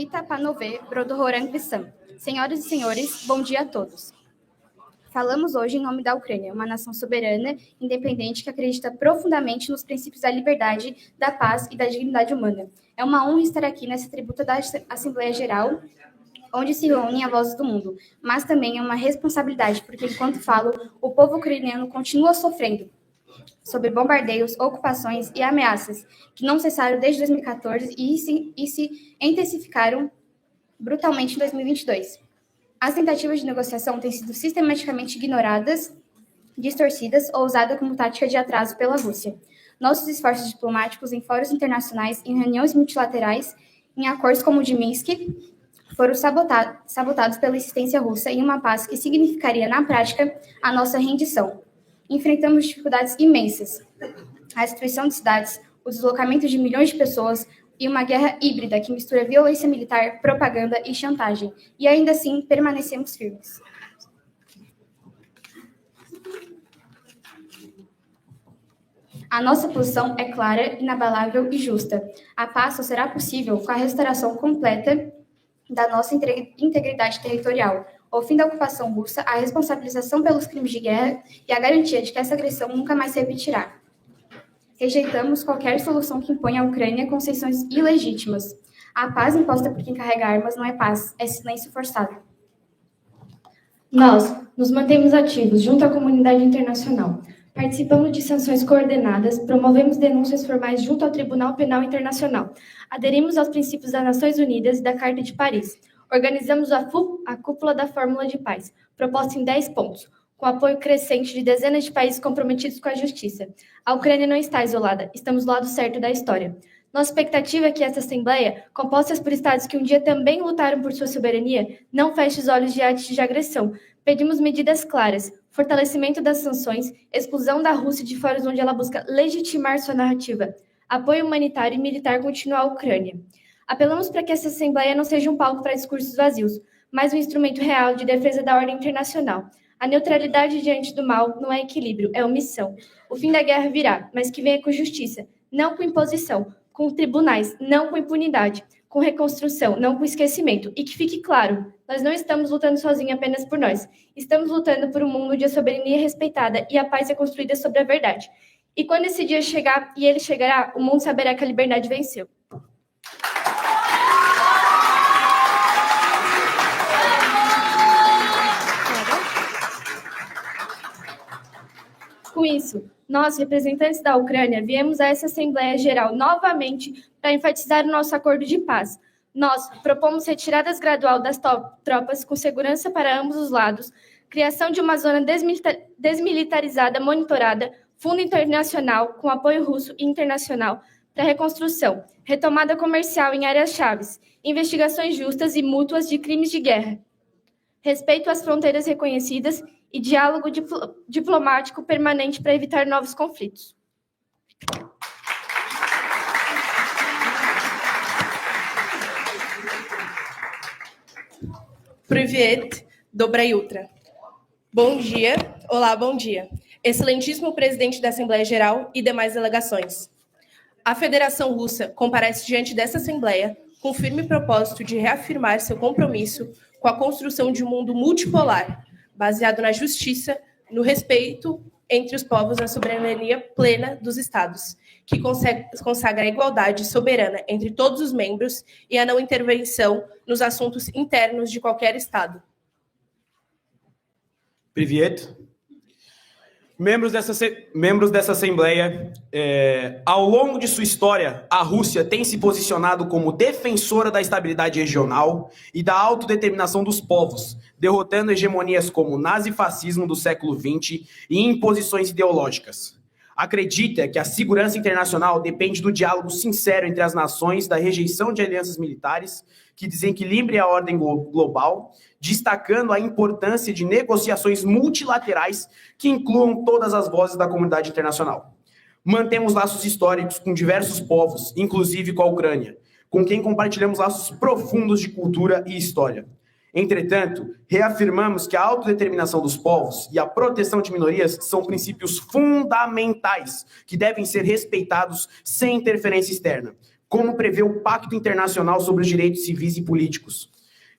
Vita Panové Brodohoran Pissam. Senhoras e senhores, bom dia a todos. Falamos hoje em nome da Ucrânia, uma nação soberana, independente que acredita profundamente nos princípios da liberdade, da paz e da dignidade humana. É uma honra estar aqui nessa tributa da Assembleia Geral, onde se reúnem as vozes do mundo, mas também é uma responsabilidade, porque enquanto falo, o povo ucraniano continua sofrendo sobre bombardeios, ocupações e ameaças que não cessaram desde 2014 e se intensificaram brutalmente em 2022. As tentativas de negociação têm sido sistematicamente ignoradas, distorcidas ou usadas como tática de atraso pela Rússia. Nossos esforços diplomáticos em fóruns internacionais, em reuniões multilaterais, em acordos como o de Minsk, foram sabotados pela insistência russa em uma paz que significaria, na prática, a nossa rendição. Enfrentamos dificuldades imensas. A destruição de cidades, o deslocamento de milhões de pessoas e uma guerra híbrida que mistura violência militar, propaganda e chantagem. E ainda assim, permanecemos firmes. A nossa posição é clara, inabalável e justa. A paz só será possível com a restauração completa da nossa integridade territorial, o fim da ocupação russa, a responsabilização pelos crimes de guerra e a garantia de que essa agressão nunca mais se repetirá. Rejeitamos qualquer solução que imponha à Ucrânia concessões ilegítimas. A paz imposta por quem carrega armas não é paz, é silêncio forçado. Nós nos mantemos ativos junto à comunidade internacional. Participamos de sanções coordenadas, promovemos denúncias formais junto ao Tribunal Penal Internacional. Aderimos aos princípios das Nações Unidas e da Carta de Paris. Organizamos a Cúpula da Fórmula de Paz, proposta em 10 pontos, com apoio crescente de dezenas de países comprometidos com a justiça. A Ucrânia não está isolada, estamos do lado certo da história. Nossa expectativa é que essa Assembleia, composta por estados que um dia também lutaram por sua soberania, não feche os olhos diante de agressão. Pedimos medidas claras, fortalecimento das sanções, exclusão da Rússia de fóruns onde ela busca legitimar sua narrativa, apoio humanitário e militar contínuo à Ucrânia. Apelamos para que essa Assembleia não seja um palco para discursos vazios, mas um instrumento real de defesa da ordem internacional. A neutralidade diante do mal não é equilíbrio, é omissão. O fim da guerra virá, mas que venha com justiça, não com imposição, com tribunais, não com impunidade, com reconstrução, não com esquecimento. E que fique claro, nós não estamos lutando sozinhos apenas por nós. Estamos lutando por um mundo onde a soberania é respeitada e a paz é construída sobre a verdade. E quando esse dia chegar, e ele chegará, o mundo saberá que a liberdade venceu. Com isso, nós, representantes da Ucrânia, viemos a essa Assembleia Geral novamente para enfatizar o nosso acordo de paz. Nós propomos retiradas gradual das tropas com segurança para ambos os lados, criação de uma zona desmilitarizada monitorada, fundo internacional com apoio russo e internacional para reconstrução, retomada comercial em áreas-chave, investigações justas e mútuas de crimes de guerra, respeito às fronteiras reconhecidas e diálogo diplomático permanente para evitar novos conflitos. Privet, Dobrai Utra. Bom dia, olá, bom dia. Excelentíssimo presidente da Assembleia Geral e demais delegações. A Federação Russa comparece diante dessa Assembleia com o firme propósito de reafirmar seu compromisso com a construção de um mundo multipolar, baseado na justiça, no respeito entre os povos, na soberania plena dos Estados, que consagra a igualdade soberana entre todos os membros e a não intervenção nos assuntos internos de qualquer Estado. Privet. Membros dessa Assembleia, ao longo de sua história, a Rússia tem se posicionado como defensora da estabilidade regional e da autodeterminação dos povos, derrotando hegemonias como o nazifascismo do século XX e imposições ideológicas. Acredita que a segurança internacional depende do diálogo sincero entre as nações, da rejeição de alianças militares que desequilibrem a ordem global, destacando a importância de negociações multilaterais que incluam todas as vozes da comunidade internacional. Mantemos laços históricos com diversos povos, inclusive com a Ucrânia, com quem compartilhamos laços profundos de cultura e história. Entretanto, reafirmamos que a autodeterminação dos povos e a proteção de minorias são princípios fundamentais que devem ser respeitados sem interferência externa, como prevê o Pacto Internacional sobre os Direitos Civis e Políticos,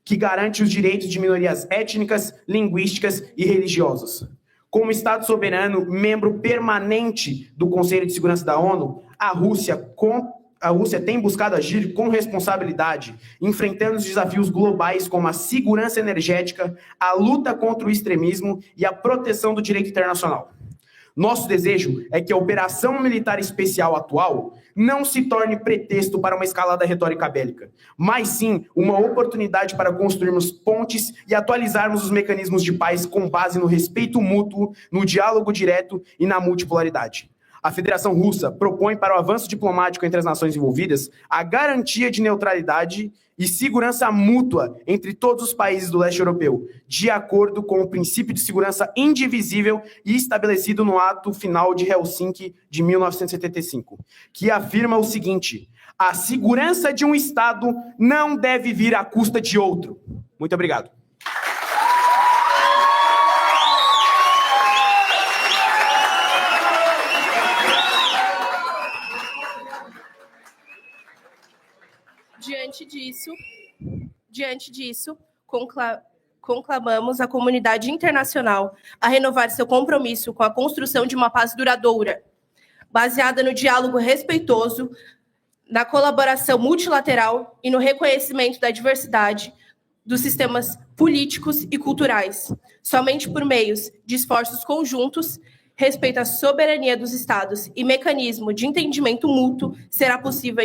que garante os direitos de minorias étnicas, linguísticas e religiosas. Como Estado soberano, membro permanente do Conselho de Segurança da ONU, a Rússia tem buscado agir com responsabilidade, enfrentando os desafios globais como a segurança energética, a luta contra o extremismo e a proteção do direito internacional. Nosso desejo é que a operação militar especial atual não se torne pretexto para uma escalada retórica bélica, mas sim uma oportunidade para construirmos pontes e atualizarmos os mecanismos de paz com base no respeito mútuo, no diálogo direto e na multipolaridade. A Federação Russa propõe para o avanço diplomático entre as nações envolvidas a garantia de neutralidade e segurança mútua entre todos os países do leste europeu, de acordo com o princípio de segurança indivisível e estabelecido no Ato Final de Helsinki de 1975, que afirma o seguinte: a segurança de um Estado não deve vir à custa de outro. Muito obrigado. Diante disso, conclamamos a comunidade internacional a renovar seu compromisso com a construção de uma paz duradoura, baseada no diálogo respeitoso, na colaboração multilateral e no reconhecimento da diversidade dos sistemas políticos e culturais. Somente por meios de esforços conjuntos, respeito à soberania dos Estados e mecanismo de entendimento mútuo, será possível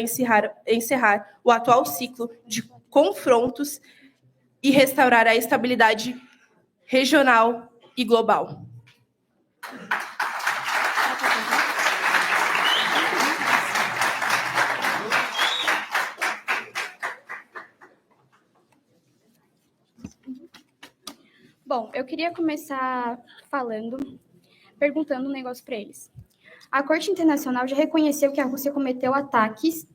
encerrar o atual ciclo de confrontos e restaurar a estabilidade regional e global. Bom, eu queria começar perguntando um negócio para eles. A Corte Internacional já reconheceu que a Rússia cometeu ataques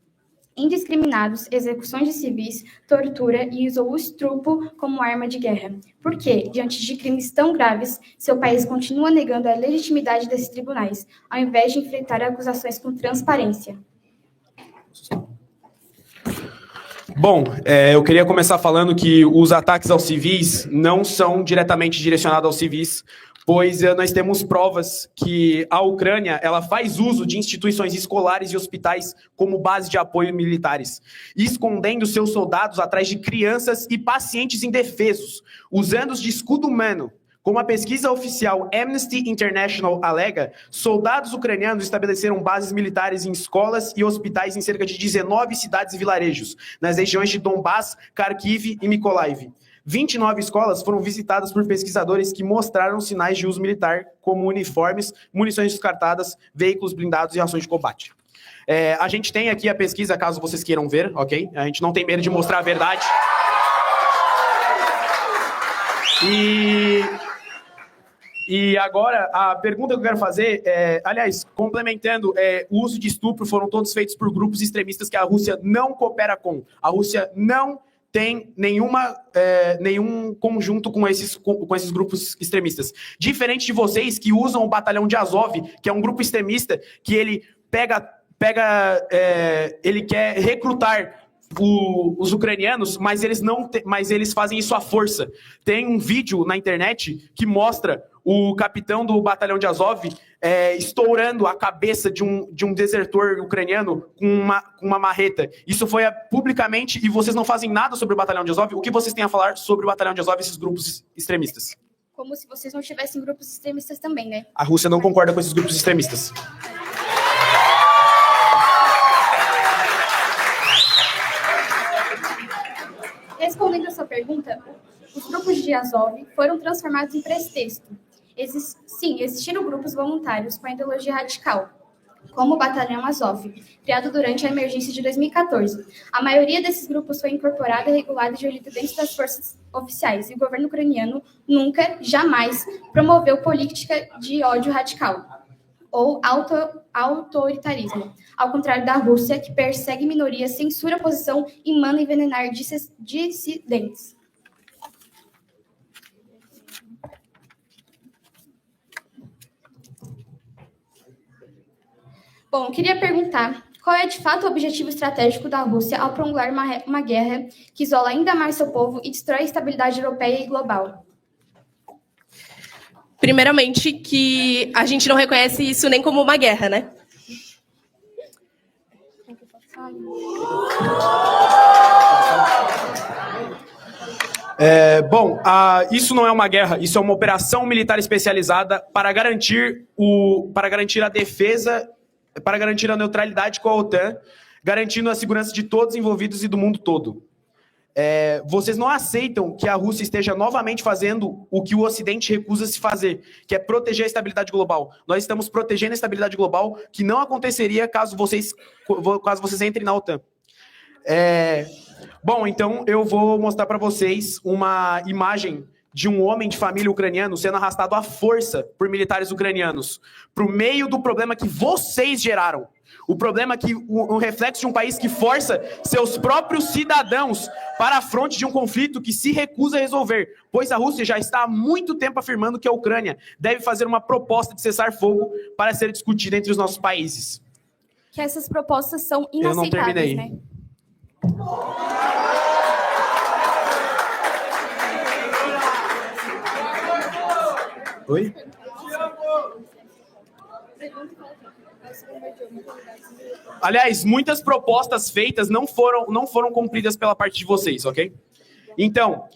indiscriminados, execuções de civis, tortura e usou o estupro como arma de guerra. Por que, diante de crimes tão graves, seu país continua negando a legitimidade desses tribunais, ao invés de enfrentar acusações com transparência? Bom, eu queria começar falando que os ataques aos civis não são diretamente direcionados aos civis, pois nós temos provas que a Ucrânia ela faz uso de instituições escolares e hospitais como base de apoio militares, escondendo seus soldados atrás de crianças e pacientes indefesos, usando-os de escudo humano. Como a pesquisa oficial Amnesty International alega, soldados ucranianos estabeleceram bases militares em escolas e hospitais em cerca de 19 cidades e vilarejos, nas regiões de Donbass, Kharkiv e Mykolaiv. 29 escolas foram visitadas por pesquisadores que mostraram sinais de uso militar, como uniformes, munições descartadas, veículos blindados e rações de combate. A gente tem aqui a pesquisa, caso vocês queiram ver, ok? A gente não tem medo de mostrar a verdade. E agora, a pergunta que eu quero fazer aliás, complementando, o uso de estupro foram todos feitos por grupos extremistas que a Rússia não coopera com. A Rússia não tem nenhum conjunto com esses grupos extremistas. Diferente de vocês que usam o batalhão de Azov, que é um grupo extremista, que ele ele quer recrutar os ucranianos, mas eles fazem isso à força. Tem um vídeo na internet que mostra o capitão do batalhão de Azov estourando a cabeça de um desertor ucraniano com uma marreta. Isso foi publicamente, e vocês não fazem nada sobre o batalhão de Azov. O que vocês têm a falar sobre o batalhão de Azov e esses grupos extremistas? Como se vocês não tivessem grupos extremistas também, né? A Rússia não concorda com esses grupos extremistas. Respondendo a sua pergunta, os grupos de Azov foram transformados em pretexto. Sim, existiram grupos voluntários com a ideologia radical, como o Batalhão Azov, criado durante a emergência de 2014. A maioria desses grupos foi incorporada, regulada e gerida dentro das forças oficiais, e o governo ucraniano nunca, jamais, promoveu política de ódio radical ou autoritarismo, ao contrário da Rússia, que persegue minorias, censura a oposição e manda envenenar dissidentes. Bom, eu queria perguntar Qual é, de fato, o objetivo estratégico da Rússia ao prolongar uma guerra que isola ainda mais seu povo e destrói a estabilidade europeia e global? Primeiramente, que a gente não reconhece isso nem como uma guerra, né? Isso não é uma guerra, isso é uma operação militar especializada para garantir a defesa, para garantir a neutralidade com a OTAN, garantindo a segurança de todos envolvidos e do mundo todo. Vocês não aceitam que a Rússia esteja novamente fazendo o que o Ocidente recusa se fazer, que é proteger a estabilidade global. Nós estamos protegendo a estabilidade global, que não aconteceria caso vocês entrem na OTAN. Então eu vou mostrar para vocês uma imagem de um homem de família ucraniano sendo arrastado à força por militares ucranianos para o meio do problema que vocês geraram. O problema é que o reflexo de um país que força seus próprios cidadãos para a fronte de um conflito que se recusa a resolver, pois a Rússia já está há muito tempo afirmando que a Ucrânia deve fazer uma proposta de cessar-fogo para ser discutida entre os nossos países. Que essas propostas são inaceitáveis, Eu não terminei. né? Oi? Aliás, muitas propostas feitas não foram cumpridas pela parte de vocês, ok? Então,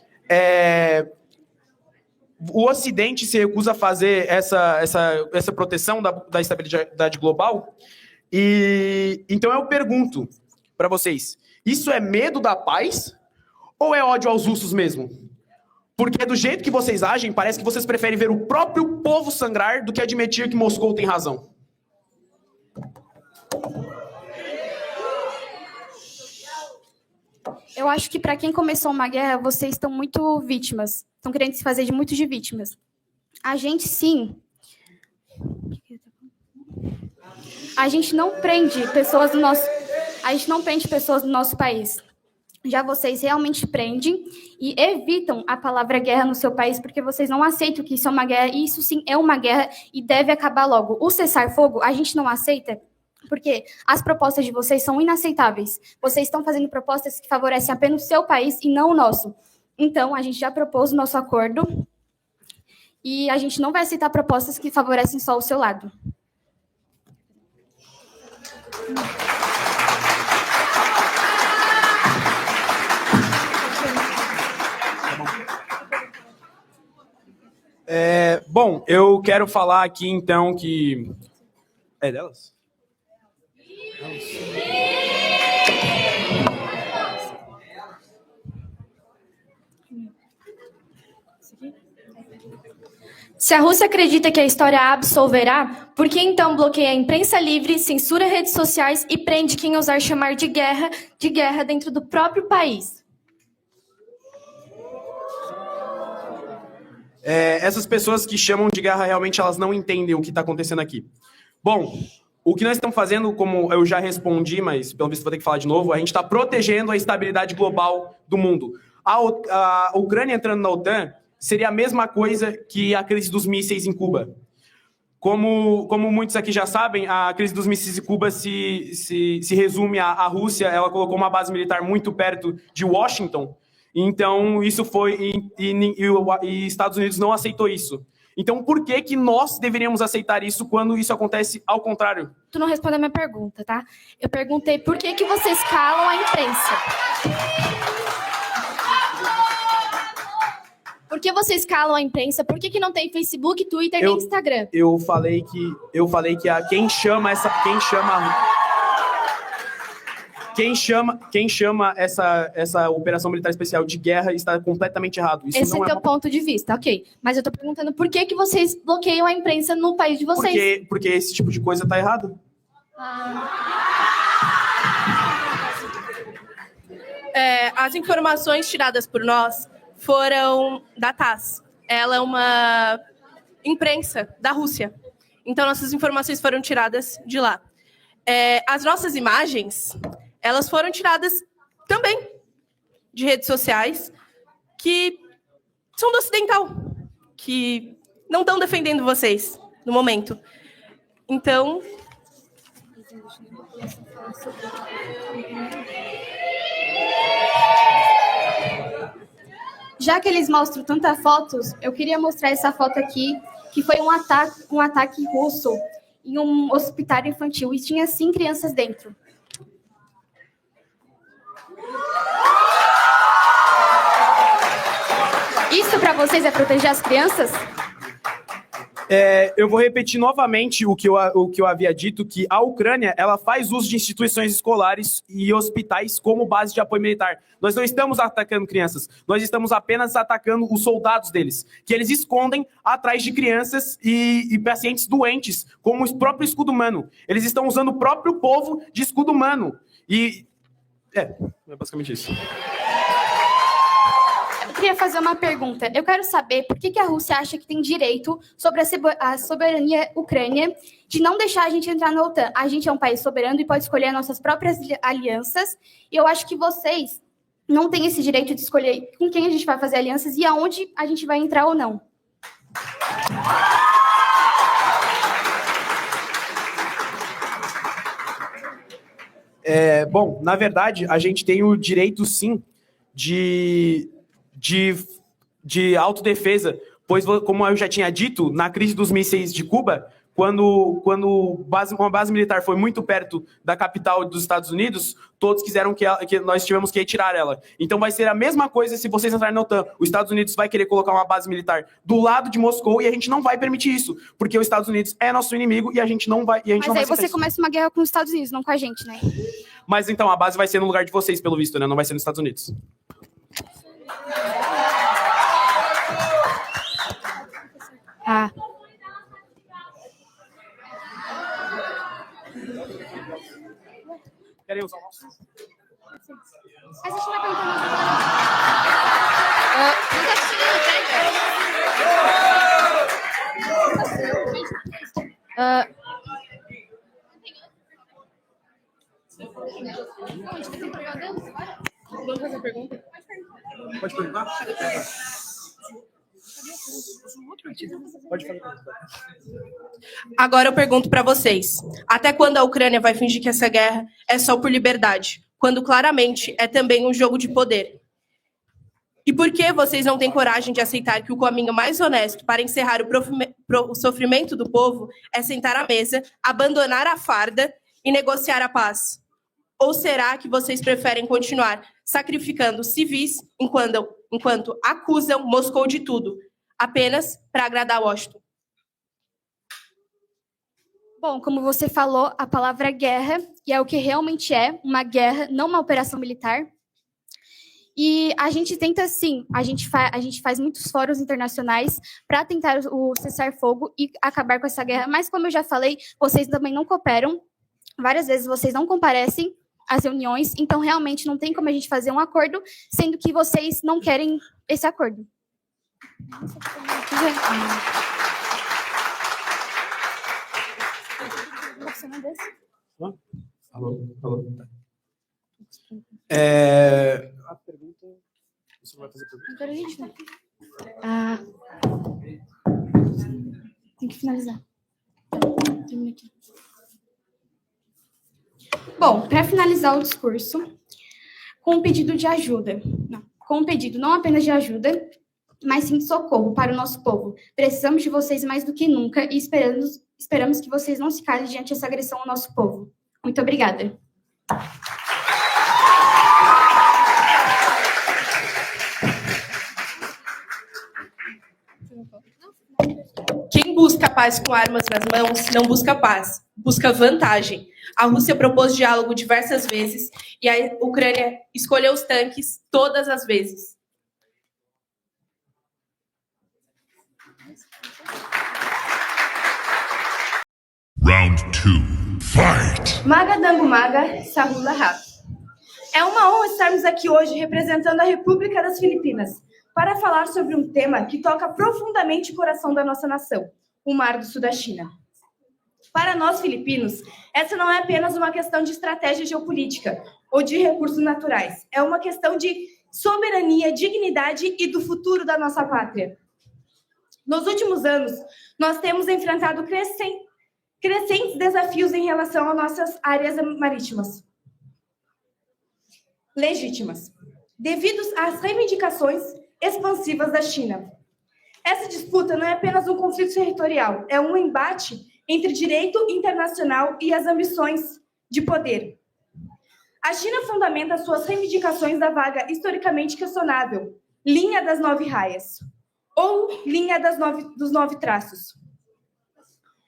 o Ocidente se recusa a fazer essa proteção da estabilidade global. E então eu pergunto para vocês, isso é medo da paz ou é ódio aos russos mesmo? Porque do jeito que vocês agem, parece que vocês preferem ver o próprio povo sangrar do que admitir que Moscou tem razão. Eu acho que para quem começou uma guerra, vocês estão muito vítimas. Estão querendo se fazer de muitos de vítimas. A gente, sim. A gente não prende pessoas do nosso. A gente não prende pessoas do nosso país. Já vocês realmente prendem e evitam a palavra guerra no seu país porque vocês não aceitam que isso é uma guerra. E isso sim é uma guerra e deve acabar logo. O cessar-fogo a gente não aceita porque as propostas de vocês são inaceitáveis. Vocês estão fazendo propostas que favorecem apenas o seu país e não o nosso. Então, a gente já propôs o nosso acordo e a gente não vai aceitar propostas que favorecem só o seu lado. Eu quero falar aqui, então, que... É delas? Se a Rússia acredita que a história a absolverá, por que então bloqueia a imprensa livre, censura redes sociais e prende quem ousar chamar de guerra dentro do próprio país? Essas pessoas que chamam de guerra, realmente, elas não entendem o que está acontecendo aqui. Bom, o que nós estamos fazendo, como eu já respondi, mas pelo visto vou ter que falar de novo, a gente está protegendo a estabilidade global do mundo. A Ucrânia entrando na OTAN seria a mesma coisa que a crise dos mísseis em Cuba. Como muitos aqui já sabem, a crise dos mísseis em Cuba se resume à Rússia. Ela colocou uma base militar muito perto de Washington. Então, isso foi... E Estados Unidos não aceitou isso. Então, por que nós deveríamos aceitar isso quando isso acontece ao contrário? Tu não respondeu a minha pergunta, tá? Eu perguntei por que vocês calam a imprensa. Por que vocês calam a imprensa? Por que não tem Facebook, Twitter nem Instagram? Eu falei que quem chama essa operação militar especial de guerra está completamente errado. Isso Esse não é teu ponto de vista, ok. Mas eu tô perguntando por que vocês bloqueiam a imprensa no país de vocês? Porque esse tipo de coisa está errado. As informações tiradas por nós foram da TASS. Ela é uma imprensa da Rússia. Então, nossas informações foram tiradas de lá. As nossas imagens, elas foram tiradas também de redes sociais que são do ocidental, que não estão defendendo vocês no momento. Então, Já que eles mostram tantas fotos, eu queria mostrar essa foto aqui, que foi um ataque russo em um hospital infantil e tinha 5 crianças dentro. Isso para vocês é proteger as crianças? Eu vou repetir novamente o que eu havia dito, que a Ucrânia ela faz uso de instituições escolares e hospitais como base de apoio militar. Nós não estamos atacando crianças, nós estamos apenas atacando os soldados deles, que eles escondem atrás de crianças e pacientes doentes, como o próprio escudo humano. Eles estão usando o próprio povo de escudo humano. É basicamente isso. Eu queria fazer uma pergunta. Eu quero saber por que a Rússia acha que tem direito sobre a soberania ucrânia de não deixar a gente entrar na OTAN. A gente é um país soberano e pode escolher as nossas próprias alianças. E eu acho que vocês não têm esse direito de escolher com quem a gente vai fazer alianças e aonde a gente vai entrar ou não. Bom, na verdade, a gente tem o direito, sim, de autodefesa, pois, como eu já tinha dito, na crise dos mísseis de Cuba, quando uma base militar foi muito perto da capital dos Estados Unidos, todos quiseram que nós tivemos que retirar ela. Então vai ser a mesma coisa se vocês entrarem na OTAN. Os Estados Unidos vai querer colocar uma base militar do lado de Moscou e a gente não vai permitir isso, porque os Estados Unidos é nosso inimigo e a gente não vai. Mas aí você começa uma guerra com os Estados Unidos, não com a gente, né? Mas então a base vai ser no lugar de vocês, pelo visto, né? Não vai ser nos Estados Unidos. Ah. Querem usar o nosso? Mas a gente vai perguntar Vamos fazer a pergunta? Pode perguntar? Pode fazer. Agora eu pergunto para vocês. Até quando a Ucrânia vai fingir que essa guerra é só por liberdade, quando claramente é também um jogo de poder? E por que vocês não têm coragem de aceitar que o caminho mais honesto para encerrar o sofrimento do povo é sentar à mesa, abandonar a farda e negociar a paz? Ou será que vocês preferem continuar sacrificando civis enquanto acusam Moscou de tudo, apenas para agradar Washington? Bom, como você falou, a palavra guerra, e é o que realmente é, uma guerra, não uma operação militar. E a gente tenta, sim, a gente faz muitos fóruns internacionais para tentar o cessar-fogo e acabar com essa guerra, mas como eu já falei, vocês também não cooperam, várias vezes vocês não comparecem às reuniões, então realmente não tem como a gente fazer um acordo, sendo que vocês não querem esse acordo. Alô. A pergunta... Você vai fazer a pergunta? Agora a gente vai. Tem que finalizar. Termina aqui. Bom, para finalizar o discurso, com um pedido de ajuda. Com um pedido não apenas de ajuda, mas sim de socorro para o nosso povo. Precisamos de vocês mais do que nunca e esperamos que vocês não se calem diante dessa agressão ao nosso povo. Muito obrigada. Quem busca paz com armas nas mãos não busca paz, busca vantagem. A Rússia propôs diálogo diversas vezes e a Ucrânia escolheu os tanques todas as vezes. Round 2. Fight! Maga Dango Maga, Sarula Rap. É uma honra estarmos aqui hoje representando a República das Filipinas para falar sobre um tema que toca profundamente o coração da nossa nação, o Mar do Sul da China. Para nós, filipinos, essa não é apenas uma questão de estratégia geopolítica ou de recursos naturais. É uma questão de soberania, dignidade e do futuro da nossa pátria. Nos últimos anos, nós temos enfrentado crescentes desafios em relação às nossas áreas marítimas legítimas, devido às reivindicações expansivas da China. Essa disputa não é apenas um conflito territorial, é um embate entre direito internacional e as ambições de poder. A China fundamenta suas reivindicações da vaga historicamente questionável, linha das 9 raias, ou linha dos 9 traços.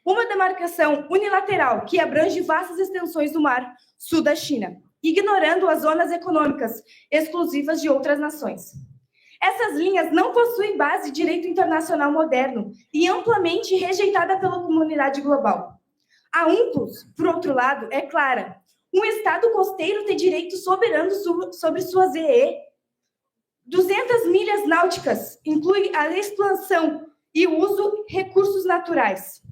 Uma demarcação unilateral que abrange vastas extensões do mar sul da China, ignorando as zonas econômicas exclusivas de outras nações. Essas linhas não possuem base de direito internacional moderno e amplamente rejeitada pela comunidade global. A UNCLOS, por outro lado, é clara. Um Estado costeiro tem direito soberano sobre suas EE. 200 milhas náuticas inclui a exploração e o uso de recursos naturais.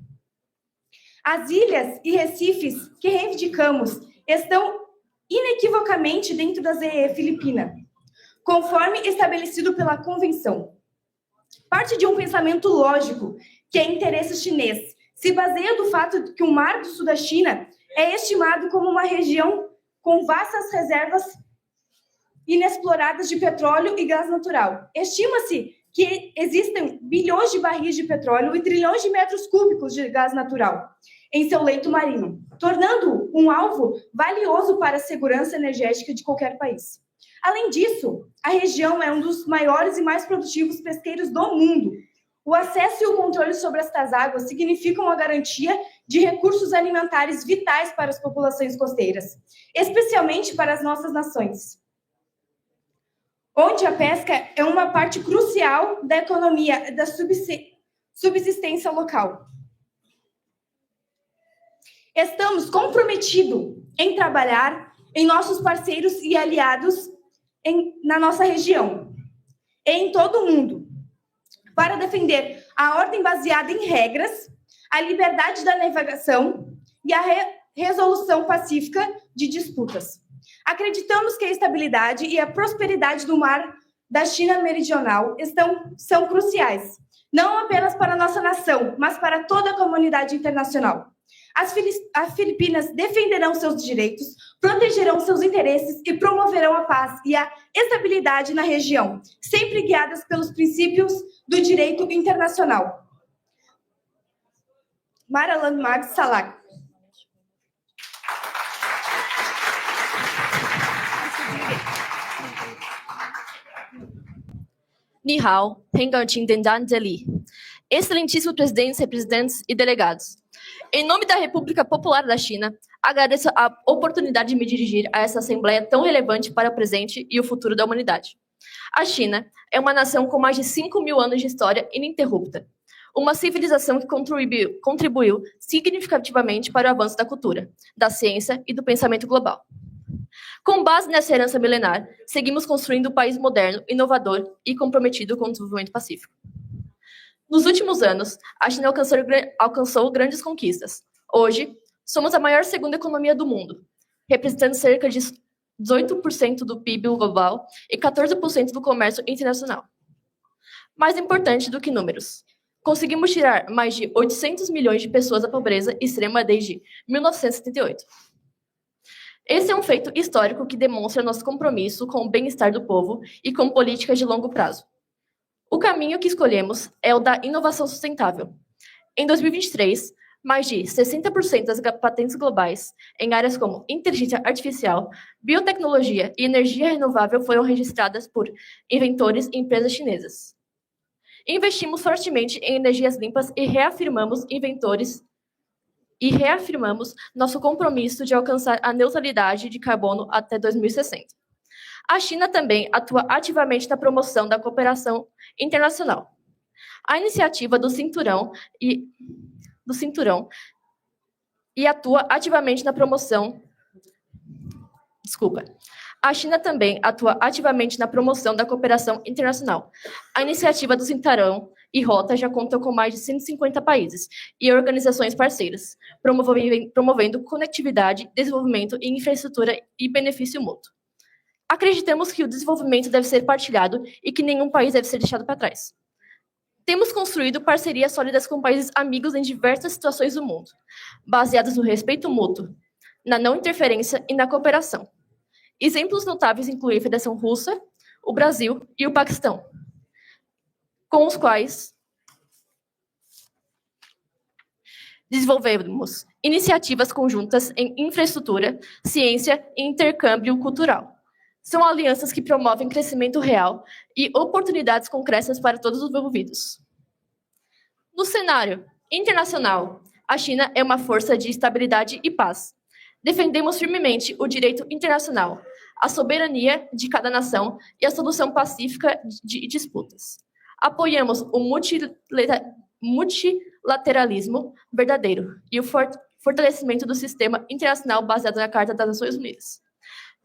As ilhas e recifes que reivindicamos estão inequivocamente dentro da ZEE filipina, conforme estabelecido pela Convenção. Parte de um pensamento lógico, que é interesse chinês, se baseia do fato de que o Mar do Sul da China é estimado como uma região com vastas reservas inexploradas de petróleo e gás natural. Estima-se que existem bilhões de barris de petróleo e trilhões de metros cúbicos de gás natural em seu leito marinho, tornando-o um alvo valioso para a segurança energética de qualquer país. Além disso, a região é um dos maiores e mais produtivos pesqueiros do mundo. O acesso e o controle sobre estas águas significam a garantia de recursos alimentares vitais para as populações costeiras, especialmente para as nossas nações, onde a pesca é uma parte crucial da economia da subsistência local. Estamos comprometidos em trabalhar em nossos parceiros e aliados na nossa região e em todo o mundo, para defender a ordem baseada em regras, a liberdade da navegação e a resolução pacífica de disputas. Acreditamos que a estabilidade e a prosperidade do mar da China Meridional são cruciais, não apenas para a nossa nação, mas para toda a comunidade internacional. As Filipinas defenderão seus direitos, protegerão seus interesses e promoverão a paz e a estabilidade na região, sempre guiadas pelos princípios do direito internacional. Maralan Mag Salak. Ni hao, Pengantin Dendan Zeli. Excelentíssimo presidentes, representantes e delegados. Em nome da República Popular da China, agradeço a oportunidade de me dirigir a essa assembleia tão relevante para o presente e o futuro da humanidade. A China é uma nação com mais de 5.000 anos de história ininterrupta. Uma civilização que contribuiu significativamente para o avanço da cultura, da ciência e do pensamento global. Com base nessa herança milenar, seguimos construindo um país moderno, inovador e comprometido com o desenvolvimento pacífico. Nos últimos anos, a China alcançou grandes conquistas. Hoje, somos a maior segunda economia do mundo, representando cerca de 18% do PIB global e 14% do comércio internacional. Mais importante do que números, conseguimos tirar mais de 800 milhões de pessoas da pobreza extrema desde 1978. Esse é um feito histórico que demonstra nosso compromisso com o bem-estar do povo e com políticas de longo prazo. O caminho que escolhemos é o da inovação sustentável. Em 2023, mais de 60% das patentes globais em áreas como inteligência artificial, biotecnologia e energia renovável foram registradas por inventores e empresas chinesas. Investimos fortemente em energias limpas e reafirmamos nosso compromisso de alcançar a neutralidade de carbono até 2060. A China também atua ativamente na promoção da cooperação internacional. A iniciativa do Cinturão e atua ativamente na promoção. A China também atua ativamente na promoção da cooperação internacional. A iniciativa do Cinturão e Rota já conta com mais de 150 países e organizações parceiras, promovendo conectividade, desenvolvimento e infraestrutura e benefício mútuo. Acreditamos que o desenvolvimento deve ser partilhado e que nenhum país deve ser deixado para trás. Temos construído parcerias sólidas com países amigos em diversas situações do mundo, baseadas no respeito mútuo, na não interferência e na cooperação. Exemplos notáveis incluem a Federação Russa, o Brasil e o Paquistão, com os quais desenvolvemos iniciativas conjuntas em infraestrutura, ciência e intercâmbio cultural. São alianças que promovem crescimento real e oportunidades concretas para todos os envolvidos. No cenário internacional, a China é uma força de estabilidade e paz. Defendemos firmemente o direito internacional, a soberania de cada nação e a solução pacífica de disputas. Apoiamos o multilateralismo verdadeiro e o fortalecimento do sistema internacional baseado na Carta das Nações Unidas.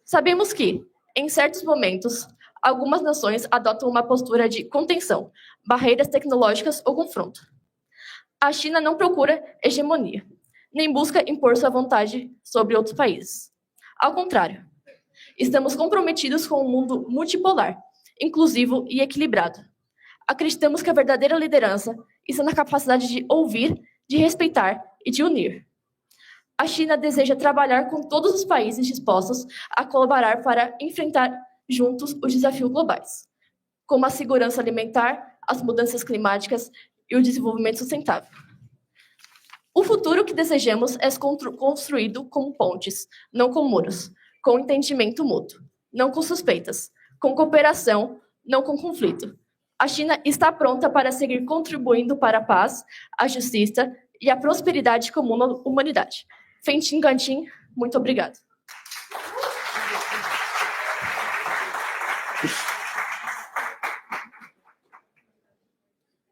Sabemos que, em certos momentos, algumas nações adotam uma postura de contenção, barreiras tecnológicas ou confronto. A China não procura hegemonia, nem busca impor sua vontade sobre outros países. Ao contrário, estamos comprometidos com um mundo multipolar, inclusivo e equilibrado. Acreditamos que a verdadeira liderança está na capacidade de ouvir, de respeitar e de unir. A China deseja trabalhar com todos os países dispostos a colaborar para enfrentar juntos os desafios globais, como a segurança alimentar, as mudanças climáticas e o desenvolvimento sustentável. O futuro que desejamos é construído com pontes, não com muros, com entendimento mútuo, não com suspeitas, com cooperação, não com conflito. A China está pronta para seguir contribuindo para a paz, a justiça e a prosperidade comum na humanidade. Fentin Gantin, muito obrigado.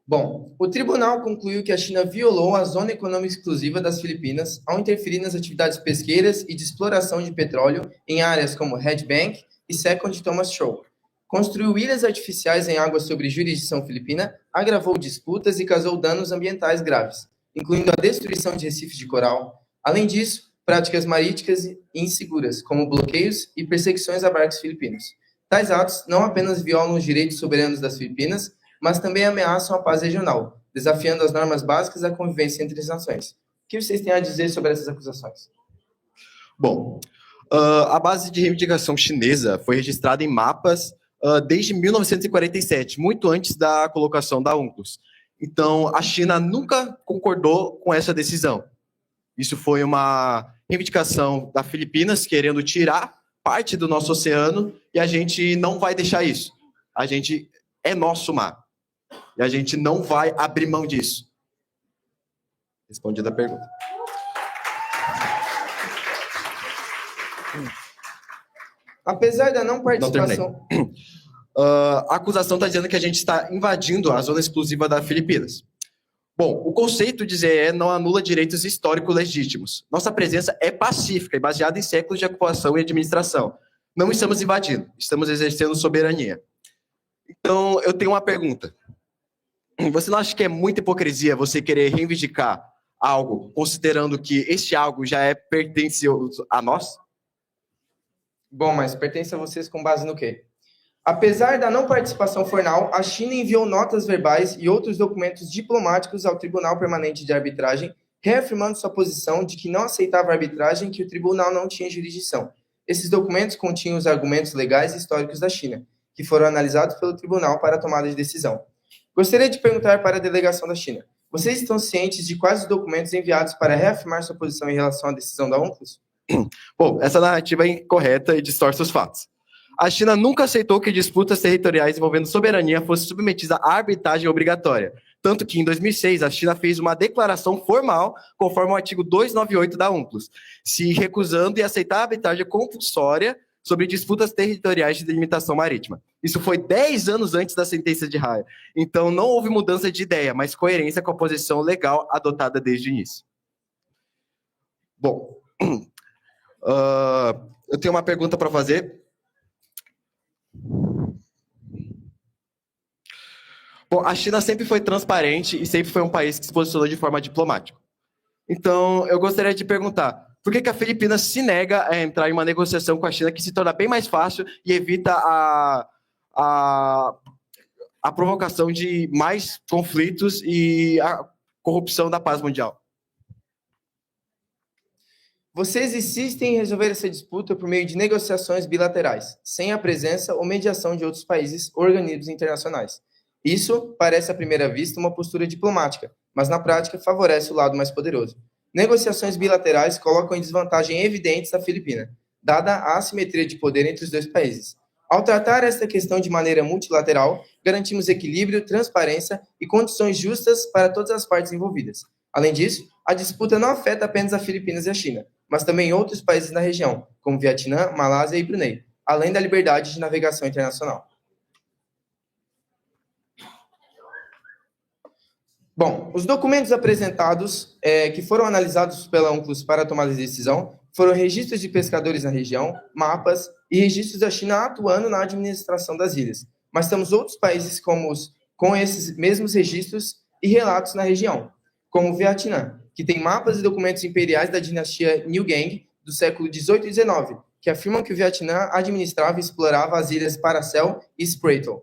Bom, o tribunal concluiu que a China violou a Zona Econômica Exclusiva das Filipinas ao interferir nas atividades pesqueiras e de exploração de petróleo em áreas como Red Bank e Second Thomas Shoal. Construiu ilhas artificiais em águas sobre jurisdição filipina, agravou disputas e causou danos ambientais graves, incluindo a destruição de recifes de coral. Além disso, práticas marítimas inseguras, como bloqueios e perseguições a barcos filipinos. Tais atos não apenas violam os direitos soberanos das Filipinas, mas também ameaçam a paz regional, desafiando as normas básicas da convivência entre as nações. O que vocês têm a dizer sobre essas acusações? Bom, a base de reivindicação chinesa foi registrada em mapas desde 1947, muito antes da colocação da UNCLOS. Então, a China nunca concordou com essa decisão. Isso foi uma reivindicação da Filipinas querendo tirar parte do nosso oceano e a gente não vai deixar isso. A gente é nosso mar. E a gente não vai abrir mão disso. Respondida a pergunta. Apesar da não participação... A acusação está dizendo que a gente está invadindo a zona exclusiva das Filipinas. Bom, o conceito de ZE não anula direitos históricos legítimos. Nossa presença é pacífica e baseada em séculos de ocupação e administração. Não estamos invadindo, estamos exercendo soberania. Então, eu tenho uma pergunta. Você não acha que é muita hipocrisia você querer reivindicar algo, considerando que este algo já pertence a nós? Bom, mas pertence a vocês com base no quê? Apesar da não participação formal, a China enviou notas verbais e outros documentos diplomáticos ao Tribunal Permanente de Arbitragem, reafirmando sua posição de que não aceitava a arbitragem e que o tribunal não tinha jurisdição. Esses documentos continham os argumentos legais e históricos da China, que foram analisados pelo tribunal para a tomada de decisão. Gostaria de perguntar para a delegação da China. Vocês estão cientes de quais os documentos enviados para reafirmar sua posição em relação à decisão da UNCLOS? Bom, essa narrativa é incorreta e distorce os fatos. A China nunca aceitou que disputas territoriais envolvendo soberania fossem submetidas à arbitragem obrigatória. Tanto que, em 2006, a China fez uma declaração formal, conforme o artigo 298 da UNCLOS, se recusando em aceitar a arbitragem compulsória sobre disputas territoriais de delimitação marítima. Isso foi 10 anos antes da sentença de Haia. Então, não houve mudança de ideia, mas coerência com a posição legal adotada desde o início. Bom, eu tenho uma pergunta para fazer. Bom, a China sempre foi transparente e sempre foi um país que se posicionou de forma diplomática. Então, eu gostaria de perguntar, por que a Filipinas se nega a entrar em uma negociação com a China que se torna bem mais fácil e evita a a provocação de mais conflitos e a corrupção da paz mundial. Vocês insistem em resolver essa disputa por meio de negociações bilaterais, sem a presença ou mediação de outros países ou organismos internacionais. Isso parece à primeira vista uma postura diplomática, mas na prática favorece o lado mais poderoso. Negociações bilaterais colocam em desvantagem evidentes a Filipina, dada a assimetria de poder entre os dois países. Ao tratar esta questão de maneira multilateral, garantimos equilíbrio, transparência e condições justas para todas as partes envolvidas. Além disso, a disputa não afeta apenas as Filipinas e a China, mas também outros países na região, como Vietnã, Malásia e Brunei, além da liberdade de navegação internacional. Bom, os documentos apresentados, que foram analisados pela UNCLOS para tomar a decisão, foram registros de pescadores na região, mapas e registros da China atuando na administração das ilhas. Mas temos outros países com esses mesmos registros e relatos na região, como o Vietnã, que tem mapas e documentos imperiais da dinastia New Gang do século XVIII e XIX, que afirmam que o Vietnã administrava e explorava as ilhas Paracel e Spratle.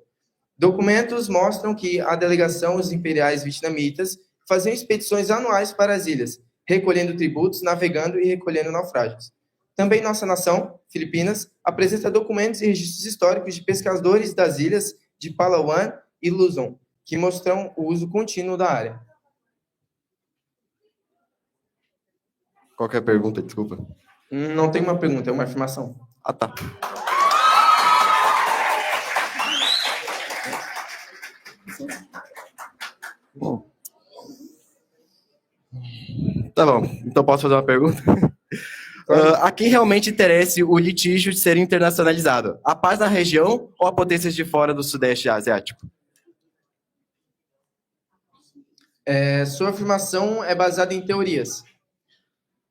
Documentos mostram que a delegação, os imperiais vietnamitas, faziam expedições anuais para as ilhas, recolhendo tributos, navegando e recolhendo naufrágios. Também nossa nação, Filipinas, apresenta documentos e registros históricos de pescadores das ilhas de Palawan e Luzon, que mostram o uso contínuo da área. Qualquer pergunta, desculpa. Não tem uma pergunta, é uma afirmação. Ah, tá. Bom. Tá bom, então posso fazer uma pergunta? A quem realmente interessa o litígio de ser internacionalizado? A paz na região ou a potências de fora do Sudeste Asiático? Sua afirmação é baseada em teorias.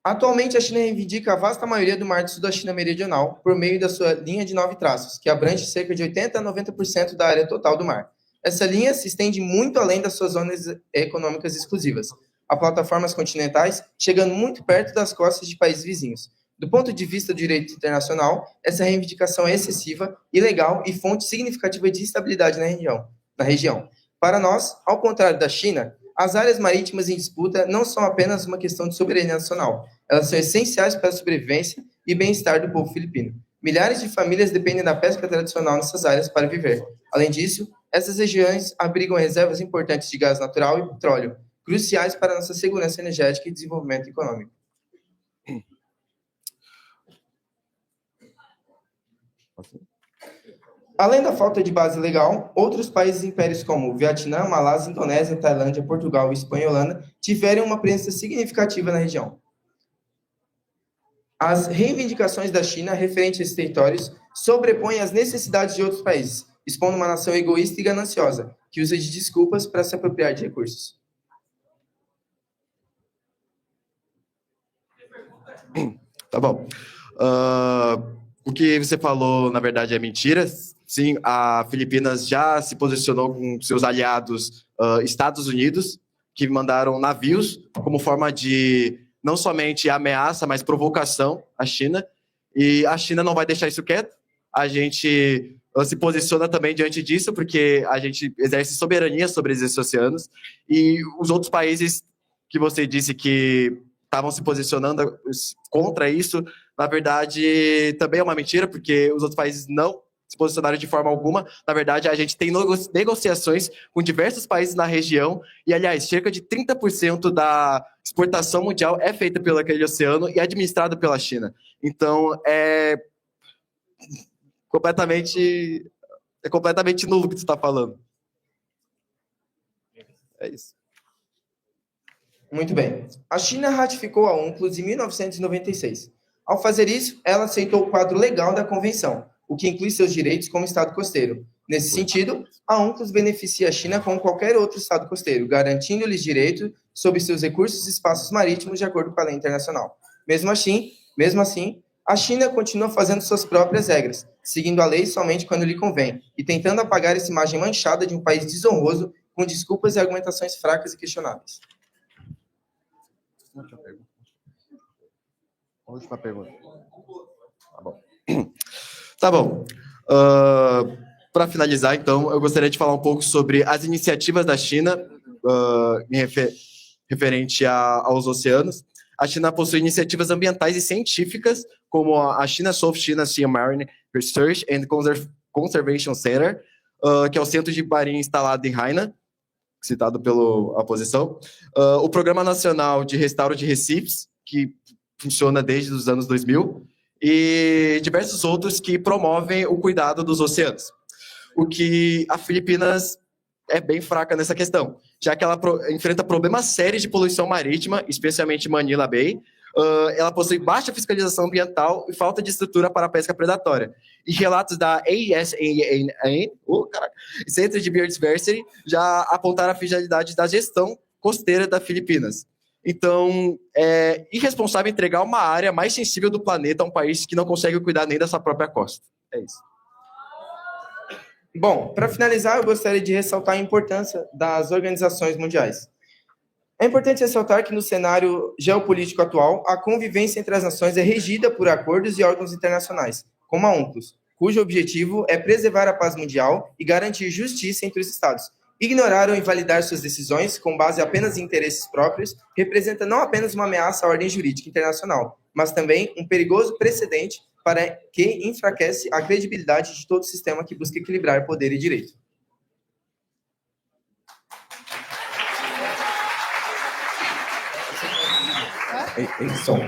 Atualmente, a China reivindica a vasta maioria do Mar do Sul da China Meridional por meio da sua linha de 9 traços, que abrange cerca de 80% a 90% da área total do mar. Essa linha se estende muito além das suas zonas econômicas exclusivas, a plataformas continentais, chegando muito perto das costas de países vizinhos. Do ponto de vista do direito internacional, essa reivindicação é excessiva, ilegal e fonte significativa de instabilidade na região. Para nós, ao contrário da China, as áreas marítimas em disputa não são apenas uma questão de soberania nacional, elas são essenciais para a sobrevivência e bem-estar do povo filipino. Milhares de famílias dependem da pesca tradicional nessas áreas para viver. Além disso, essas regiões abrigam reservas importantes de gás natural e petróleo, cruciais para a nossa segurança energética e desenvolvimento econômico. Além da falta de base legal, outros países e impérios como Vietnã, Malásia, Indonésia, Tailândia, Portugal e Espanha e Holanda tiveram uma presença significativa na região. As reivindicações da China referentes a esses territórios sobrepõem as necessidades de outros países, expondo uma nação egoísta e gananciosa, que usa de desculpas para se apropriar de recursos. Tá bom. O que você falou, na verdade, é mentira. Sim, a Filipinas já se posicionou com seus aliados Estados Unidos, que mandaram navios como forma de não somente ameaça, mas provocação à China. E a China não vai deixar isso quieto. A gente se posiciona também diante disso, porque a gente exerce soberania sobre esses oceanos. E os outros países que você disse que estavam se posicionando contra isso, na verdade, também é uma mentira, porque os outros países não se posicionaram de forma alguma. Na verdade, a gente tem negociações com diversos países na região e, aliás, cerca de 30% da exportação mundial é feita pelo aquele oceano e administrado pela China. Então, é completamente nulo o que você está falando. É isso. Muito bem. A China ratificou a UNCLOS em 1996. Ao fazer isso, ela aceitou o quadro legal da convenção, o que inclui seus direitos como Estado costeiro. Nesse sentido, a UNCLOS beneficia a China como qualquer outro Estado costeiro, garantindo-lhes direito sobre seus recursos e espaços marítimos de acordo com a lei internacional. Mesmo assim, a China continua fazendo suas próprias regras, seguindo a lei somente quando lhe convém, e tentando apagar essa imagem manchada de um país desonroso com desculpas e argumentações fracas e questionáveis. Última pergunta. Tá bom. Para finalizar, então, eu gostaria de falar um pouco sobre as iniciativas da China referente aos oceanos. A China possui iniciativas ambientais e científicas, como a China South China Sea Marine Research and Conservation Center, que é o centro de marinha instalado em Hainan, citado pela oposição. O Programa Nacional de Restauro de Recifes, que funciona desde os anos 2000, e diversos outros que promovem o cuidado dos oceanos. O que a Filipinas é bem fraca nessa questão, já que ela enfrenta problemas sérios de poluição marítima, especialmente em Manila Bay. Ela possui baixa fiscalização ambiental e falta de estrutura para a pesca predatória. E relatos da ASAN, Centro de Biodiversity, já apontaram a fragilidade da gestão costeira das Filipinas. Então, é irresponsável entregar uma área mais sensível do planeta a um país que não consegue cuidar nem da sua própria costa. É isso. Bom, para finalizar, eu gostaria de ressaltar a importância das organizações mundiais. É importante ressaltar que no cenário geopolítico atual, a convivência entre as nações é regida por acordos e órgãos internacionais, como a UNCLOS, cujo objetivo é preservar a paz mundial e garantir justiça entre os Estados. Ignorar ou invalidar suas decisões com base apenas em interesses próprios representa não apenas uma ameaça à ordem jurídica internacional, mas também um perigoso precedente para que enfraquece a credibilidade de todo o sistema que busca equilibrar poder e direito. Som.